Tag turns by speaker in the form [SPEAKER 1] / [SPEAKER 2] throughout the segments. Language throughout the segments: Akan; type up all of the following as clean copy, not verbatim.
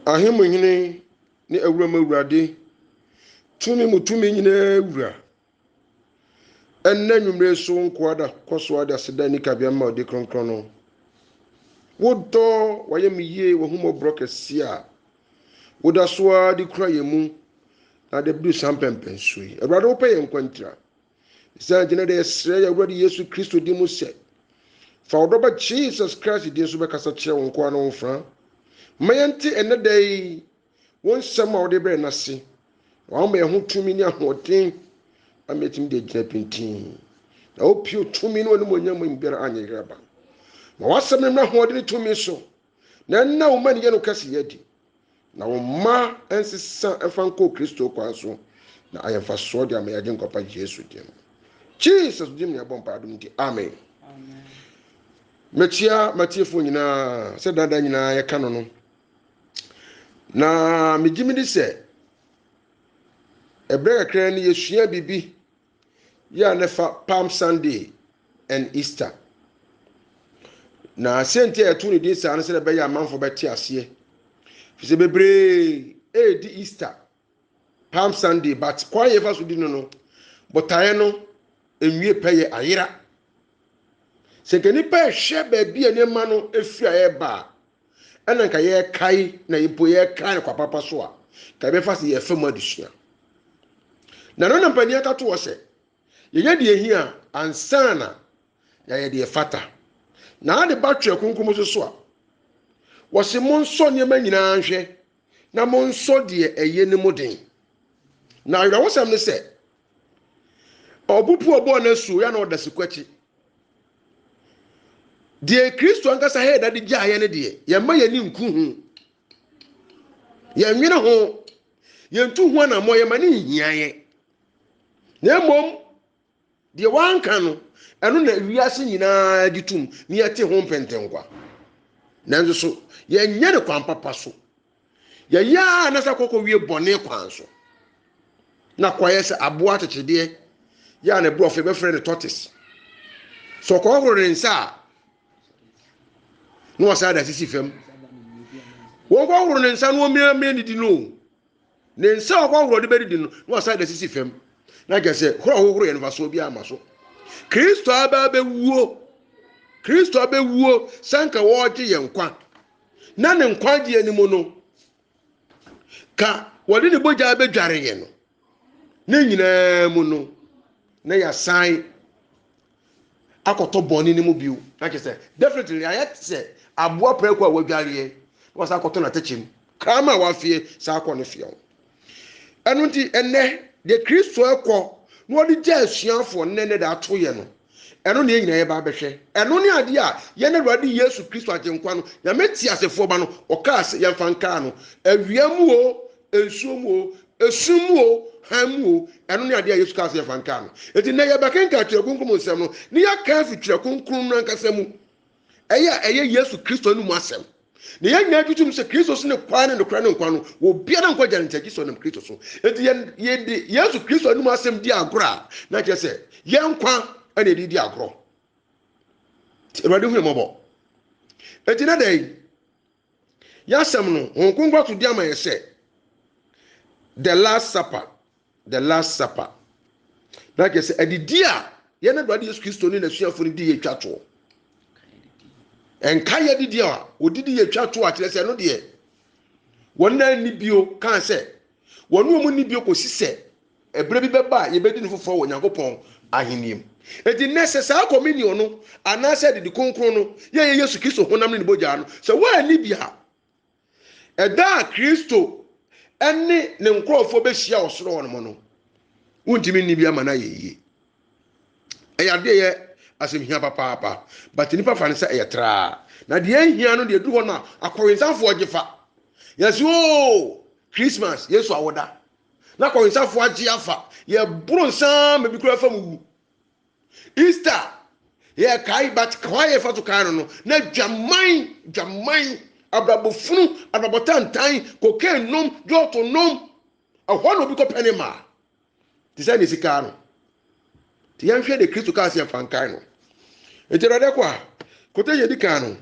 [SPEAKER 1] Ahimuhine ne awurama awurade tumi mutumi nyina awura enna nwumre so nkoada koso ada seda ni kabia ma ode kronkron no wodo wayemiye wohumo brokesi a woda soa di kura yemu na de bdu sampempen sui awurade wo peye nkwantra isa gina de sre ya awurade Yesu Kristo di mu se fa wodoba Jesus Christ di so be kasa kire won kwa no mfra mayenti enne dai won sama wode bre na se wa ma ho tumi ni ahoden ametim de gina pintin na opio tumi no ne monyam mbere anye graba ma wasem na hoden tumi so na na wo mani ye no kase yadi na wo ma ensisa efanko Kristo kwa so na ayemfa so de amayaje nkopa Yesu dim Jesus dim ne bompa adum di amen amen mechia matiefo nyina se dada nyina ye ka no na mejimidi se ebreka kra ni yesua bibi ya nefa Palm Sunday and Easter na sente etu ni din sa na se be ya manfo beti ase fise bebre di Easter Palm Sunday but kwa ye fa so di no botaye no enwie peye ayira se keni pa hye ba bia ne ma no efia ye ba ena nka ye kai na yipo ye kai kwa papa so a ka be fa se ye fam adusua na no nampani aka to wo se ye de ehia ansana ya ye de fata na ade batwe kunkum so a wo se mon so ne ma nyina hwe na mon so de eye ne modin na ayra wo sam ne se obupu obo na su ya na odasikwachi de Kristo ankasa he da de gya ye ne de ye ma ye ni nku hu ye nwene ho ye ntu hu na mo ye ma ni hia ye na mom de wanka no eno na wiase nyina gitum ni ye te ho mpentenkwa nanzo so ye nya de kwan papa so ye ya na sa kokko wie bone kwan so na kwaye se aboa tetede ya na bro fe be frɛ ne tortoise so ko horo nsa no wasa da sisi fam won ko horo nsa no miamia ni di no ne nsa ko horo de be di no no wasa da sisi fam na gese horo ye no faso bi amaso Kristo aba be wuo sanka wo gye ye nkwa na ne nkwa gye animu no ka wode ne boja be dware ye no ne nyina mu no na ya san akoto boni ni mu biu na kese definitely ayet se aboa preko a wadware was akoto na techim kama wa fie sa akọ ne fie enu nti enne de Kristo ekọ no odi je asuafo nene da ato ye no enu ne nyina ye ba behwe enu ne ade a ye ne Awurade Yesu Kristo agenkwa no ya meti asefo ba no okas ye mfanka no awiamu o ensuomu o esumu o hamu enu ne ade a Yesu Kristo ye mfanka no enti ne ye bakenka tirakunkum nsem no ne ya ka fi tirakunkum no ankasam eye Yesu Kristo no mu asem ne ya nya tutum se Kristo so ne kwa ne kra ne nkwa no wo bia na nkwa gyan ntaji so ne Kristo so enti ye de Yesu Kristo no mu asem di agora na ke se ye nkwa ene di agoro Awurade hu mobo enti na dai ya asem no honkongwa to di ama ye se the last supper na ke se adidi a ye na Awurade Yesu Kristo ni na suafo ni di ye twato enka ye didi a odidi ye twato a kire se no de wonna ni bio kan se wonu mu ni bio ko sise ebre bi beba ye bedi ni fofo wo Nyankopon aheniem enti necessary communion no anase de konkron no ye Yesu Kristo honam ni boja no se wa ni bia eda Kristo ene ne nkrofo be hia osoro no no wuntimi ni bia mana ye eyade ye asemhia papa but nipa fa ne se eyetra na de ehia no de du ho na akowinsafo ogefa yeso Christmas Yesu awoda na akowinsafo agi afa ye buru nsa me bi kura fa mu Easter ye kai but kwaye fa to kan no na dwaman abrabofunu abrabotantan kokain nom joto nom ahwa no bi ko penema ti se ni sika no ti yan hwe de Kristo ka se fankan no enti rode kwa kote ye di kan no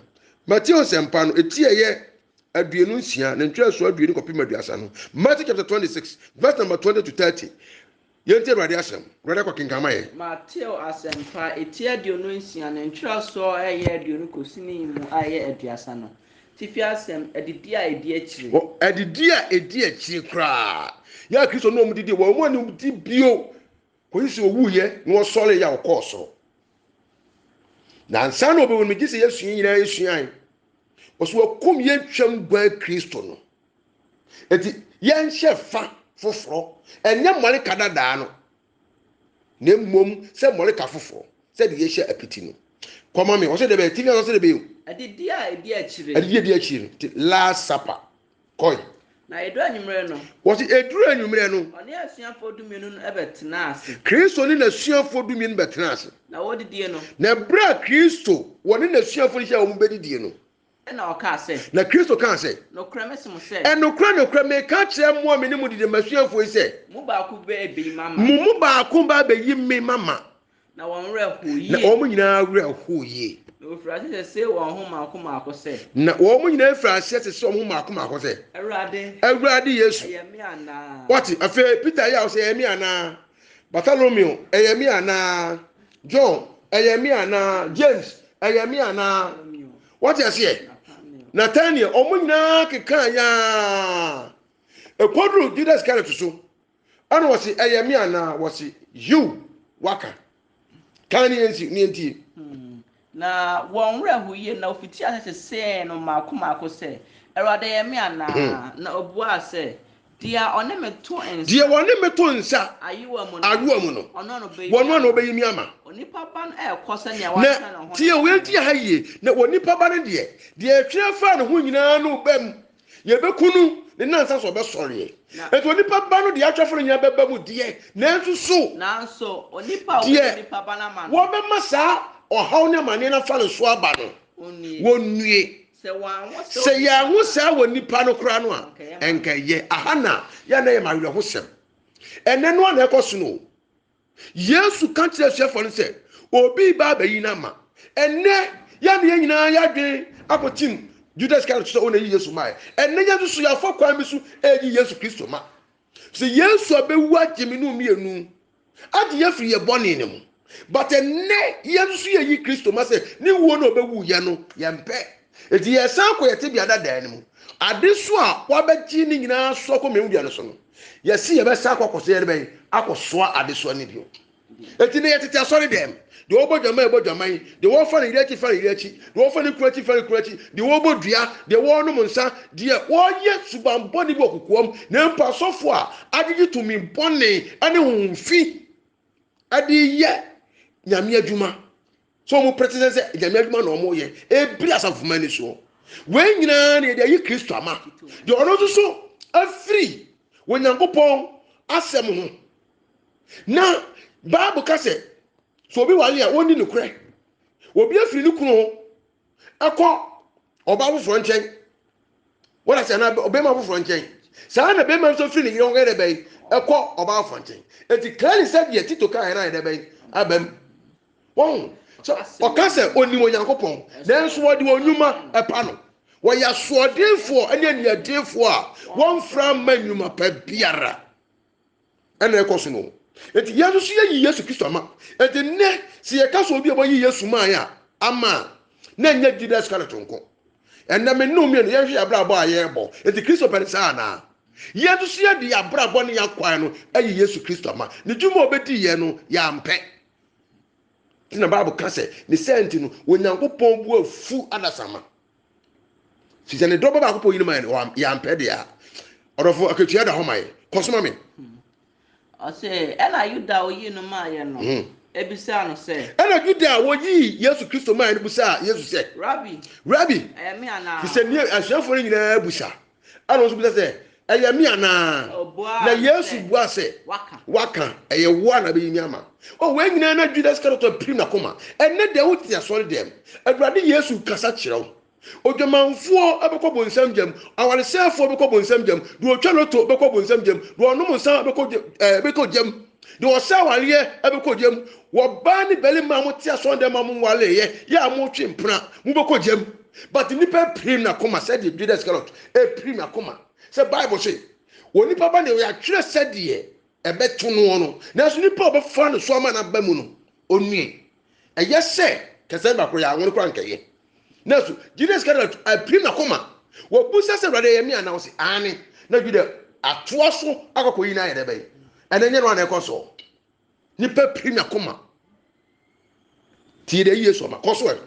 [SPEAKER 1] Matthew sempa no etie ye aduonu nsia na ntwa so aduonu kopim aduasa no. Matthew chapter 26 verse number 20 to 30. Yente Awurade asem Awurade kwa kinkama ye.
[SPEAKER 2] Matthew asempa eti aduonu nsia na ntwa so eye aduonu kosini mu aye aduasa no. Tifi asem edidi a edi akire.
[SPEAKER 1] Edidi a edi akire kra. Ya Kristo no mu didi wo mu ani di bio. Ko yisi owu ye na wo sole ya okosoro. Na nsa no obewu me gise Yesu nyina Yesu an. Oso akum ye twam gwa Kristo no. Eti ye nhye fa foforo enye mole kadada no. Na mmom se mole ka foforo se de ye hye apiti no. Koma me o se de be TV o se de be
[SPEAKER 2] Adidi a edi akire.
[SPEAKER 1] Adidi edi akire. Last supper. Koi.
[SPEAKER 2] Na edura nyumre no.
[SPEAKER 1] Wo se edura nyumre no.
[SPEAKER 2] Oni asuafo dumienu no ebetena ase.
[SPEAKER 1] Kristo ni na asuafo dumienu betena ase.
[SPEAKER 2] Na wodidie no.
[SPEAKER 1] Na bra Kristo woni na asuafo ni hia wo mbedidie no.
[SPEAKER 2] Na oka ase.
[SPEAKER 1] Na Kristo kan ase.
[SPEAKER 2] No krame sim se.
[SPEAKER 1] Enokra me ka kire mo me ni mu dide masuafo ise.
[SPEAKER 2] Mu ba ku be ebi mama.
[SPEAKER 1] Mu ba ku ba be yi me mama.
[SPEAKER 2] Na won re hoyi.
[SPEAKER 1] Na omo nyina re hoyi.
[SPEAKER 2] No frase se won ho maako se.
[SPEAKER 1] Na omo nyina frase se omo maako se. Awurade Yesu.
[SPEAKER 2] Ayemi ana.
[SPEAKER 1] What? Afa Peter ya say ayemi ana. Bartholomew ayemi ana. John ayemi ana. James ayemi ana. What you say? Nathaniel omo nyina keka ya. Ekodru Judas Iscariot so. Ano wasi ayemi ana wasi you waka. Kan ni enti.
[SPEAKER 2] Na won rehu ye na ofiti ase se no maako se Awurade yemi ana na obua se dia one meto ensa
[SPEAKER 1] dia wone meto nsa
[SPEAKER 2] ayiwa mu
[SPEAKER 1] no
[SPEAKER 2] ono no be
[SPEAKER 1] wono no be yimi ama
[SPEAKER 2] onipa ban ekosa ne wa na ho
[SPEAKER 1] tie we tie ha ye na wonipa ban de etwe fa no ho nyina no bam ye bekunu ne nansa so be sore eto onipa ban no de atwafo nyina beba mu de nanso
[SPEAKER 2] onipa ban ama
[SPEAKER 1] wo be masa ohaw ne mane na fa no so aba no wonnue se ya hu sa wonipa no kra no a enka ye ahana ya na ye mawe ho sem ene no na ekoso no Yesu kan kire hwefo no se obi ba ba yi na ma ene ya ne nyina ya dwen apotim Judas Iscariot so na yi Yesu mai ene ya so ya fo kwa mi so eyi Yesu Kristo ma se Yesu abewu agimi no mienu ade ya firi ye bone ne mu but ene Yesu so ye yi Kristo ma se ni wo na obewu ye no ye mpe eti ye san ko ye te bia dada ne mu ade so a wabagyi ni nyina so ko memu bia no so no ye si ye be sa akokose ye be akosoa ade so ne bio eti ne ye tete asori dem de wo bodwaman de wo fa ne irachi de wo fa ne kurachi de wo bodua de wo no nsa de wo ye subambo ne bi okukuom ne mpa sofo a adigi tumi bone ane hunfi ade ye nyame adwuma so mo pretend say nyame adwuma na omo ye e bri asafuma ni so we nyina na de yi Kristo ama de ono so afri wonyankopon asem ho na Bible ka say so obi wale a woni ne kure obi afiri ne kunu akọ oba foforo nchen wala say na obema foforo nchen saa na bema so firi ne yiro ngere bai akọ oba foforo nchen eti clearly said ye tito ka na ide bai abam won so oka say oni wonyankopon na nso wodi onwuma epa no wo ya soodefo ene aniadefo a won fra manwuma pa biara ene ekoso no eti Yesu so ye Yesu Kristo ama eti ne se ye ka so obi ebo yi Yesu ma ya ama na nya Judas Iscariot nko ena me no me no ye hwe abrabo a ye bo eti Kristo perisa na Yesu so ye di abrabo ne yakwan no ayi Yesu Kristo ama ne dwuma obedi ye no ya mpe tina Bible ka se ne senti no wonyankopon bu afu adasama sise ne doba ba kopon yinima ya mpe de ya orofo aketua da homaye kosoma me
[SPEAKER 2] ose ela yuda oyi no ma ye no ebisa no se
[SPEAKER 1] ela yuda oyi Yesu Kristo ma ye no busa Yesu se
[SPEAKER 2] Rabbi
[SPEAKER 1] ayami ana sise ni ahwefo ni nyina busa ana so busa se ayami ana na Yesu bua se waka eye wo na be yimi ama o we nyina na Judas Iscariot prim na koma enne de wuti asori dem Awurade Yesu kasa kirew odwamanfo abekọ bonsam jam awaresefo abekọ bonsam jam do otwaloto abekọ bonsam jam do onum nsan abekọ jam do osawale abekọ jam wo ba ni belima mo ti aso dem mo wale ye ya mo twempra mo bekọ jam but nipa prim na koma said the Judas Iscariot prim na koma say Bible say when nipa ba na we atwere said ye ebeto no no na so nipa obefa no so ama na ba mu no onue eye say kese ba ko ya won ko ankaye na so Judas Iscariot prim na koma wo busa say brother yemi ana wo say ani na Judas atoa so akoko yi na ye de bai enenye no na ekoso nipa prim na koma ti de Yesu ma koso e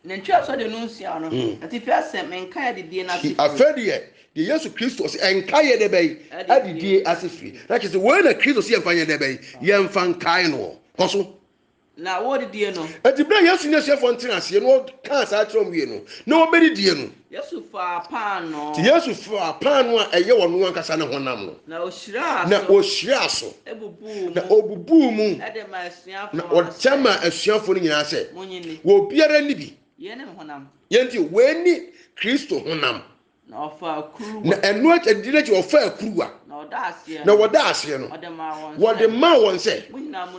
[SPEAKER 2] Nentwa so de no nsia no ati fi asem menka ya de die na se
[SPEAKER 1] afedie de Yesu Kristo se enka ye de bai adidie asefiri that is when a Kristo se enfa ye de bai ye enfa nkai no koso
[SPEAKER 2] na wo de die no
[SPEAKER 1] ati bra Yesu ne sefo ntena se no kan sa atrom wie no na obedi die no
[SPEAKER 2] Yesu fa pan no
[SPEAKER 1] ti Yesu fa pan no a eye wono ankasa ne honam no
[SPEAKER 2] na ohyira
[SPEAKER 1] so
[SPEAKER 2] ebubu
[SPEAKER 1] na obubu mu
[SPEAKER 2] ade ma asuafo
[SPEAKER 1] na odama asuafo no nyina se
[SPEAKER 2] munyini
[SPEAKER 1] wo biara ni bi
[SPEAKER 2] ye ne honam
[SPEAKER 1] yenti weni Kristo honam
[SPEAKER 2] na ofa kuru
[SPEAKER 1] na eno adire ti ofa akuruwa
[SPEAKER 2] na oda ase
[SPEAKER 1] na woda ase no wode ma won se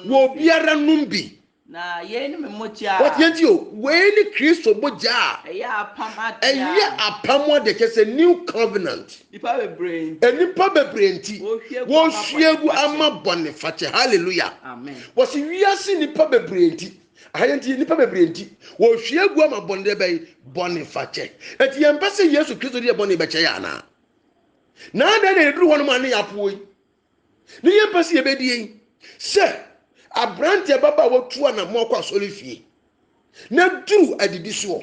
[SPEAKER 1] wo biara numbi
[SPEAKER 2] na ye ne memoja
[SPEAKER 1] what yenti o weni Kristo boja
[SPEAKER 2] ya apam
[SPEAKER 1] eye apam de kese new covenant
[SPEAKER 2] nipa bebrain
[SPEAKER 1] enipa bebrenti wo hwiegu ama bonifache hallelujah
[SPEAKER 2] amen
[SPEAKER 1] wo si wiase nipa bebrenti ahayenti nipa bebrenti wo hwiegu ama bonde bai bonifache eti yempase Yesu Kristo de boni beche ya na na eduru hono ma ne yapo yi ne yempase ye bedie se abrante baba wotua na mo kwa solifie na duru adidi so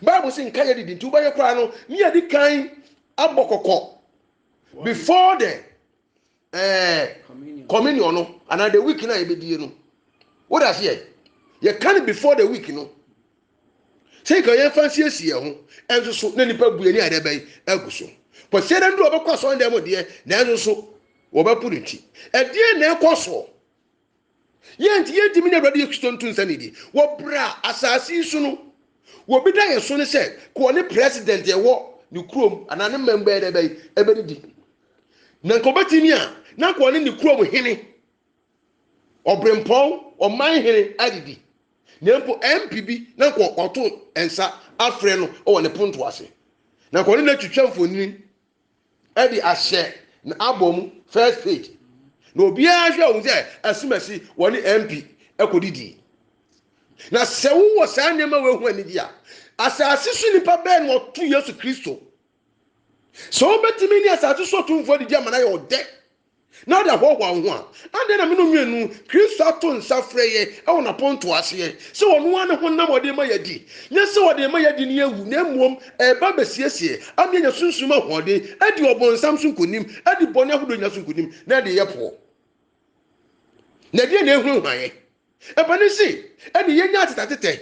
[SPEAKER 1] Bible say nka ye didi nti ubaye kra no me adi kan abokoko before the communion no and the week na ye bedie no what does here ye can before the week no say ka ye fancy asie ho enso so na nipa bue ni ade bai aguso but say den do obekwa so ndem de na enso so obapuriti e die na ekoso yenti mi na brother Kristo ntun sanidi wo bra asasi su no wo bi da ye so ne se ko ne president ye wo ni krom ana ne member ede bai ebedi na ko batimi a na ko ne krom hene obrempon o man hene adidi na mpo MPB na ko oto ensa afre no o ne ponto ase na ko ne na twitwa mfoni edi ahye na abom first page na obi ahwe ohun se asumasi woni MP ekodidi na sewu wo sa nema we hu anidi a asase su nipa be no to Yesu Kristo so betimi ni asase so to mfo didi amana ye ode na da ho ho a ande na me no mienu Kristo ato nsafre ye e wona ponto ase se wono ane ho nam ode ma yadi nya se ode ma yadi ni ewu na emuom e ba besiesie amye nya sunsuma hode edi obonsam so nkonim edi bone ahodo nya so nkonim na de yepo na die na ehunu hwaye e bani si edi yenya atatatete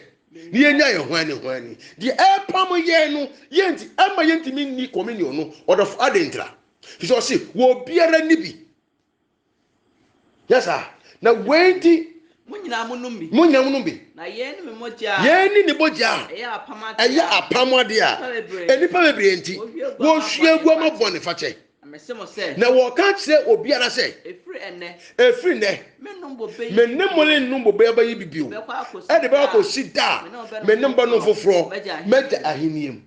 [SPEAKER 1] ni yenya ye hwani di e pam ye no yenti ama yenti minni communion no odof adentra fi so si wo biara ni bi yes sir na wenti
[SPEAKER 2] munyina munumbi
[SPEAKER 1] na
[SPEAKER 2] ye ni memoja
[SPEAKER 1] ye ni boja eya apamade a enipa bebrenti wo hwiegu ama bone fache na wo ka kire obiara se efri ne mennem mole nnumbo be ba yibibio e de ba ko sida mennem ba no foforo meja aheniem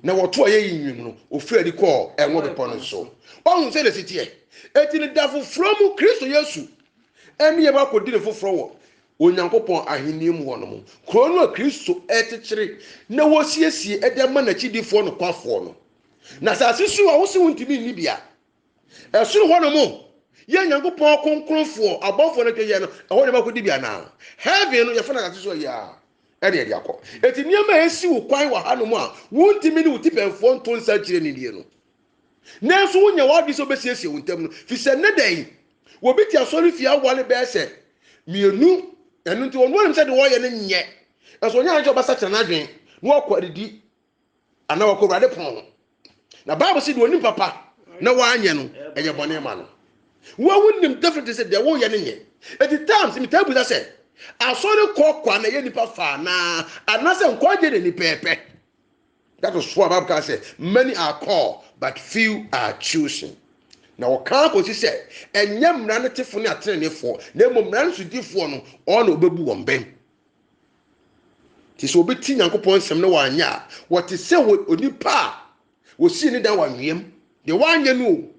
[SPEAKER 1] na wo to aye yinwim no ofri adi ko enwo be pono so ohun se le sitie eti ni da foforo mu Kristo Yesu emi ye ba ko di ne foforo wo onyankopon aheniem wo no mo krono Kristo etekyere na wo siesie e de ma na chidifo no kwafo no na sase su a wo se wontimi ni bia esuru ho no mo ye nyankopon konkronfo abofo no keye no ho ne ba ko di bia na heaven no ye fa na sase su ya e de akọ eti niam esi wo kwan wa ha no mo a wontimi ni wotipemfo nton sa kire ni die no na so wonya wa bi so besiesie wontam no fi se ne dan wo bi ti asori fi awale be se mienu enu nti won won se de wo ye ne nye eso nya njo basa kyana adwen no akwadidi ana wakorade pon na Bible say do ni papa na wanye no eye bone ma no wo wonnim definitely say de wo ye ne nye at the times me tabu say asori kokwa na ye nipa fa na anase nkwaje de ni pepe that was what Bible say many are called but few are chosen na wo kan ko si say enye mra ne tefo ne atenefo na emo mra nsudifo no o na obebu won ben ti so obeti Nyankopɔn nsɛm no wanya wɔte sɛ onipa wosi ne dan wanwiem de wanya no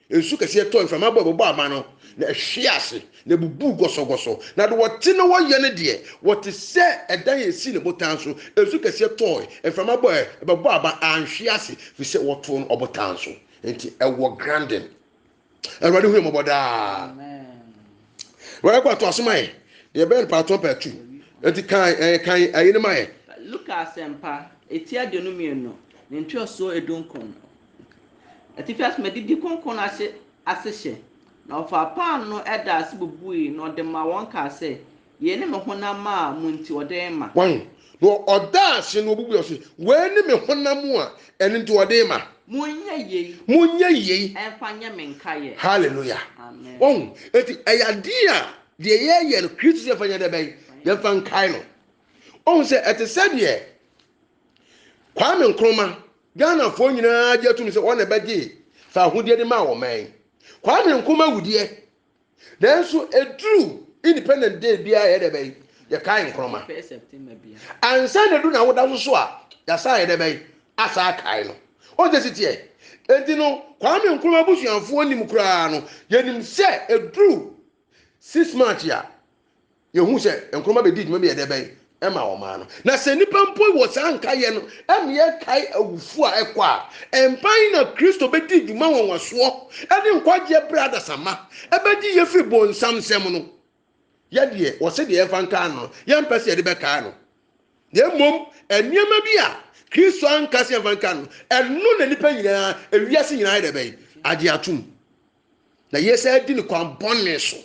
[SPEAKER 1] ensu kɛse tɔ mframa bɔ ama no na ɛhwe ase na bubu gɔsɔgɔsɔ na de wɔte no wɔyɛ ne deɛ wɔte sɛ ɛdan esi ne botan so ensu kɛse tɔ mframa bɔ aba anhwe ase fi sɛ wɔto no ɔbotan so enti ɛwɔ grandin ɛwɔde hu mo boda wɔre kwa to asomai de bɛn pato pɛtu enti kan ayi ne mai
[SPEAKER 2] Lucas empa etia de no mienu ne ntwe so edunkon atifias medidi konkon ase hye na ofa pan no eda ase bubui na ode ma won ka se ye ne me honam ma munti ode ma
[SPEAKER 1] wan no oda ase no obubu ose we ne me honam a ene nti ode ma munye yei
[SPEAKER 2] enfa nya me nkaye
[SPEAKER 1] hallelujah
[SPEAKER 2] amen
[SPEAKER 1] wan eti ayade a de ye no Christ se fanya de ben ye fa nkai no on se ete se de Kwame Nkrumah Ghana fo nyina agye to se wona begye fa ahudie de ma wo man Kwame Nkrumah wudie nanso edru independent day bia ye de ben ye kai Nkrumah
[SPEAKER 2] September bia
[SPEAKER 1] ansa de du na woda so a ya sa ye de ben asa kai no o de sitie enti no Kwame Nkrumah busuanfo nim kura no ye nim se edru 6 months ya ye hu se Nkrumah be di dwuma bia de ben ema wo ma no na se nipa mpo wo sanka ye no em ye kai awufu a ekwa empan na Kristo be di dwuma wonwaso ede nkwaje brother sama ebedi ye fi bonsam sem no ye de wo se de ye fanka no ye mpese de be ka no de mom eniema bi a Kristo anka se fanka no enu na nipa nyina ewiase nyina de be age atum na ye se di ni kwan bonne so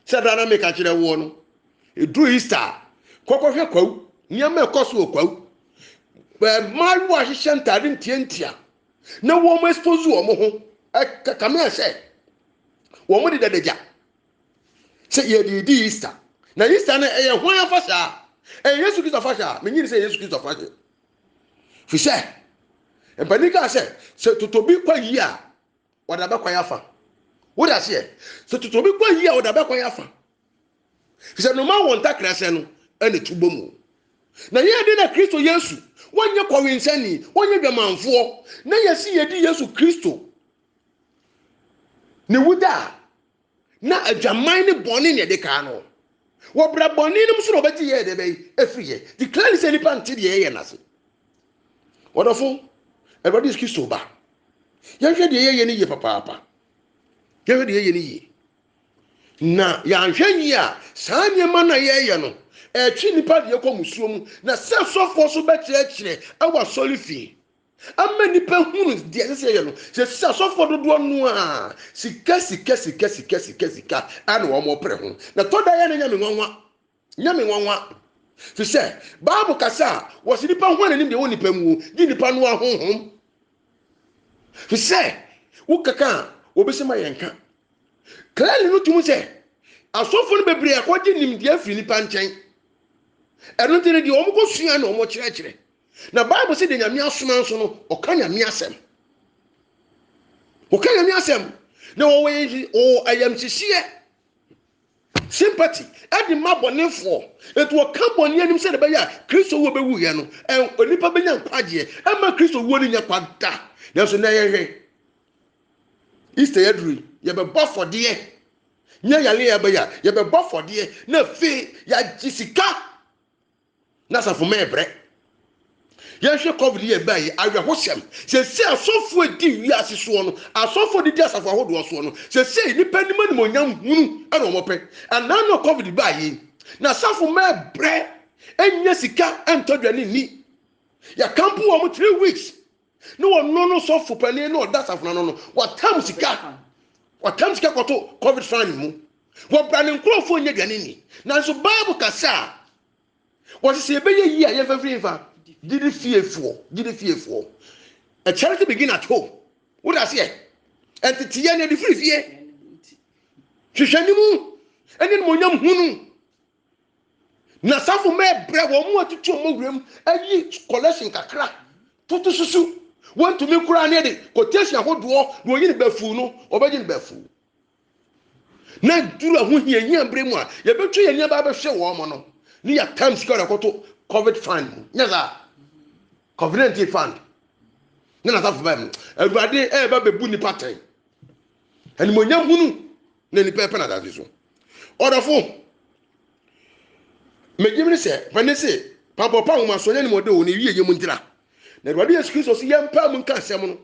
[SPEAKER 1] se da na me ka kire wo no edru Easter kokohwe kwawu niam ekoso okwawu maru ahihye ntade ntientia na wo mo expose wo mo ho kame se wo mo de dadagya se ye di Easter na Easter na eye ho afasa Yesu Kristo afasa me nyiri se Yesu Kristo afasa fi se epanika se totobi kwa yi a wada ba kwa yafa wo da se totobi kwa yi a wada ba kwa yafa fi se no ma won takra se no ene tubomu na ye de na Kristo Yesu wonye kwawensani wonye dwamanfo na yesi yedi Yesu Kristo ne wuda na adwaman ne bone ne de ka no wo bra bone nim so no beti ye de be efriye declare se nipa nti de ye nase wodofo everybody is Kristo ba ye hwe de ye ne ye papa ye hwe de ye ne ye na ya hwe yi a saa nyema na ye no echi nipa de ekɔ musuo mu na sɛ sɔfo so bɛkyerɛkyerɛ ɛwɔ sɔlifi ama nipa hunu de sɛ yɛ no sɛ sɔfo dodoɔ no a sika ana wɔn pere ho na tɔda yɛ ne nyame nwanwa fi sɛ baabu kasa wɔ si nipa ho anim de wɔ nipa mu di nipa no ahohom fi sɛ wo kaka obesi ma yɛn ka klali no tumu sɛ asɔfo no bebree akɔgye nimdeɛ afiri nipa nkyɛn ɛno tene di omo kosua na omo kyerɛkyerɛ na Bible say de nyame asoma nso no ɔka nyame asɛm na o ayamhyehyɛ sympathy ɛde ma bɔnefo etu ɔka bɔne anim sɛ de bɛyɛ Kristo wo bɛwu yɛ no onipa bɛnya nkwagye ɛma Kristo wo ne nya kwada na so na yɛhwɛ Easter yɛduru yɛbɛbɔ fɔdeɛ nya yale yɛbɛya yɛbɛbɔ fɔdeɛ na fe yɛagye sika na safo mebre yɛhwɛ covid yɛ bae awɛhosɛm sɛ asɔfo edi wiase so no asɔfo didi asafo ahodo so no sɛ nipa nim anim onyam hunu ana ɔmɔpɛ anan no covid bae na safo mebre enya sika entodwane ni ya kampu wɔ mo 3 weeks no no sɔfo pani no ɔda safo no watam sika kɔto covid fan mu wɔ brane nkrofo nya dwane ni nanso Bible kasa what is a baby year? You have free fa. Did it fearful? A charity begin at home. What I say? And the Tiana the free fear. Shishanimu and then Monyam Hunu. Nasafu me bread or more to 2 mogram and ye collection kakra. Tutu susu. Want to make cry near the quotation what do you in befuno or begin befu? Na do a who here near Bremwa. You bet you near Baba show woman. Ni ya time sika koto COVID fund nyɛ saa COVID-19 fund ne na safo bɛm awurade ɛɛba bɛbu nipa tɛn animonyam hunu na nipa ɛpɛ na dade so ɔdɔfo megyim ne sɛ pɛne se pampɔpa nwoma so nyɛ ne mɔde wɔ ne wie yɛ mu ntira na awurade yesu kristo so yɛmpa mu nka asɛm no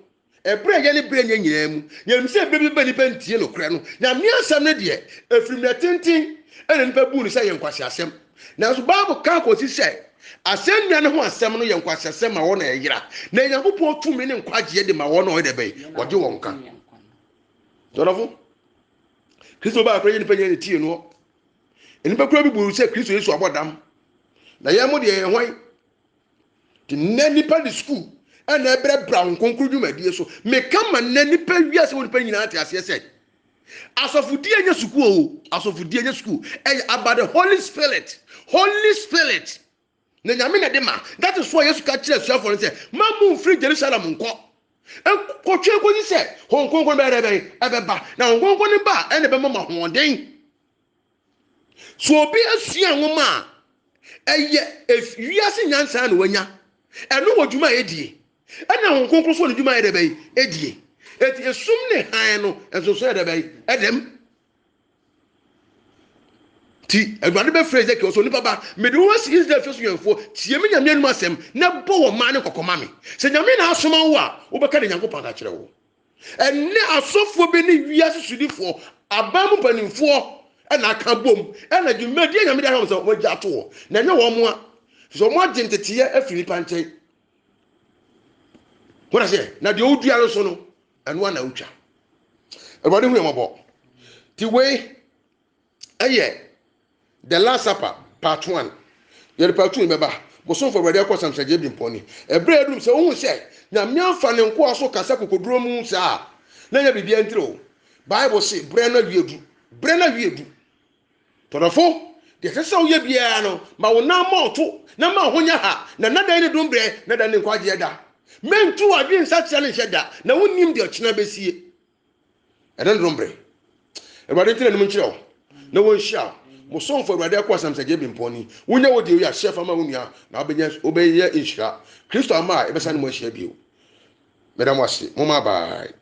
[SPEAKER 1] ɛberɛ yɛ ne berɛ nyɛ nyinaa mu yɛnim sɛ ɛberɛ bi bɛ nipa ntie no korɛ no na mmea asɛm no deɛ ɛfirim na tenten ɛna nipa bu no sɛ yɛ nkwasi asɛm nanso bible ka kɔsi sɛ asɛnnua no ho asɛm no yɛ nkwasi asɛm ma wɔn na ɛyera na nyankopɔn tumi ne nkwagyeɛ de ma wɔn na ɔyɛ dɛ bɛyi wɔgye wɔn ka tɔdɔfo kristo baa kora yɛ nipa nyɛ ne tie no nipa kora bi buru sɛ kristo yesu abɔ dam na yɛn mo deɛ yɛn hwan te nna nipa de school ɛna ɛbrɛ bra nkonkoro dwumadie so meka ma nna nipa wiase wɔ nipa nyinaa te aseɛ sɛ asɔfodie nyɛ sukuu o asɔfodie nyɛ sukuu ɛyɛ about the holy spirit na nyame na de ma that is why yesu ka kyerɛ asuafoɔ no sɛ ma mu mfiri jerusalem nkɔ nkɔtwe kɔsi sɛ honkonkoro bɛyɛ ɛbɛba na honkonkoro no ba ɛna ɛbɛma ma hoɔden so obi asua nwoma a ɛyɛ wiase nyansa na wanya ɛno wɔ dwuma a ɛdie ɛna honkonkoro so wɔ ne dwuma a ɛdɛ bɛyi ɛdie eti esum ne han no ɛnso so ɛdɛ bɛyi ɛdɛm ti ɛdwade bɛ phrase ɛkɛ ɔsɔ nipa ba mede wɔn asi israel fɛ so yɛnfoɔ tie mi nyame anum asɛm na bɔ wɔn maa ne kɔkɔma mi sɛ nyame na asoma wo a wobɛka ne nyankopɔn akyerɛ wo ɛne asɔfoɔ bi ne wiase sodifoɔ aban mu mpanimfoɔ ɛna aka bom ɛna dwumadie nyame de ahwɛ sɛ wɔn agya ato wɔ na ɛnyɛ wɔn mo a sɛ wɔn agye nteteeɛ afiri nipa nkyɛn wɔn asɛ na deɛ ɔdua no so no ɛno ana wotwa ɛwɔde hu yɛn mɔbɔ ti wei ɛyɛ the last supper part 1 yɛde part 2 bɛba bosomfo awurade akɔ samsagye bi mpɔni ɛberɛ adum sɛ wohu sɛ nyame afa ne nkoa so kasa kokoduro mu saa na nyɛ biribia ntire o bible se berɛ no awie du tɔdɔfo deɛ ɛsɛ sɛ woyɛ biara no ma wo nam ma ɔto na ma ho nya ha na nadan ne dom berɛ na da ne nkwagyeɛ da mentu adwe nsa kyerɛ ne nhyɛ da na wonnim deɛ ɔkyena bɛsie ɛdɛ ne dom berɛ awurade ntire anim nkyerɛ wo na wɔnhyia wo mosomfo awurade akɔ asamsagye bi mpɔni wonya wo deɛ woyɛ ahyɛ fama wo nua na wobɛyɛ nhyira kristo ama a ɛbɛsa ne mo ahyia bio mɛda mo ase moma bye